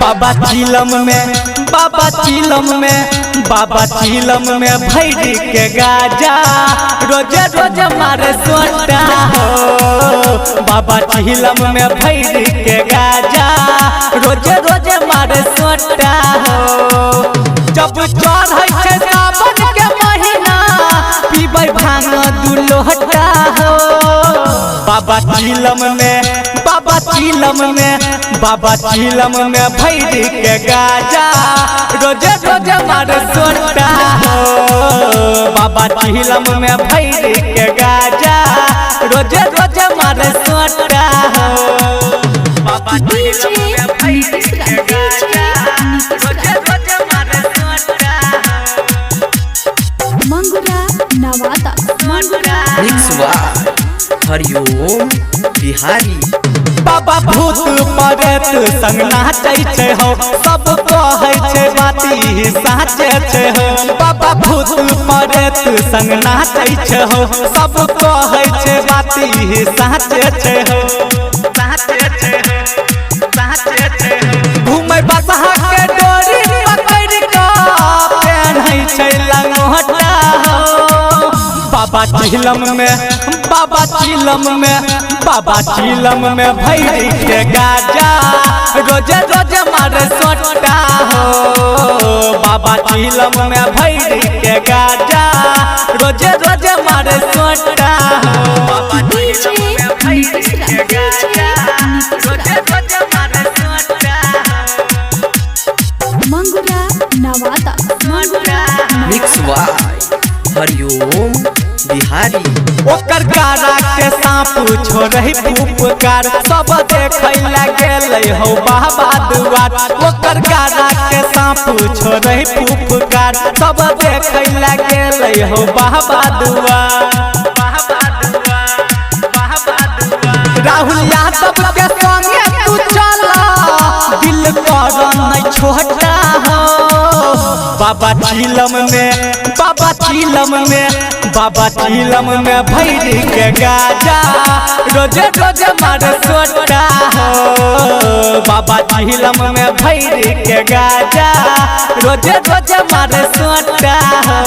बाबा चिलम में भैरी के गाजा रोज रोज मारे सोटा हो। बाबा चिलम में भैरी के गाजा रोज रोज मारे सोटा हो। जब चढ़ै छै सावन के महीना पीबै भांग दू लोटा हो। बाबा चिलम में भैरी के गाजा रोज रोज मारे सोटा हो। बाबा चिलम में भैरी के गाजा रोज रोज मारे सोटा हो। बाबा चिलम में भैरी के गाजा रोज रोज मारे सोटा हो। मंगुरा नवादा हरिओम बिहारी। बाबा भूत प्रेत संग नाचै छै हो, सब कहै छै बाती साचे छै हो। बाबा भूत प्रेत संग नाचै छै हो, सब कहै छै बाती साचे छै हो। घूमै बसहा के डोरी पकड़ के पेन्है छै लंगोटा हो। बाबा चिलम में भैरी के गाजा रोज रोज मारे सोटा हो। बाबा चिलम में भैरी के गाजा रोज रोज मारे सोटा हो। बाबा चिलम में भैरी के गाजा रोज रोज मारे सोटा हो। मंगुरा नवादा हरिओम बिहारी। ओकर गारा के सांप छोड़ै फुफकार सब देखै गेलै हो बाबा दुआर। ओकर गारा के सांप छोड़ै फुफकार सब देखै गेलै हो बाबा दुआर। राहुल यादव के संगे तू चला दिल कर नहीं छोटा हो। बाबा चिलम में भैरी के गाजा रोज रोज मारे सोटा हो। बाबा चिलम में भैरी के गाजा रोज रोज मारे सोटा हो।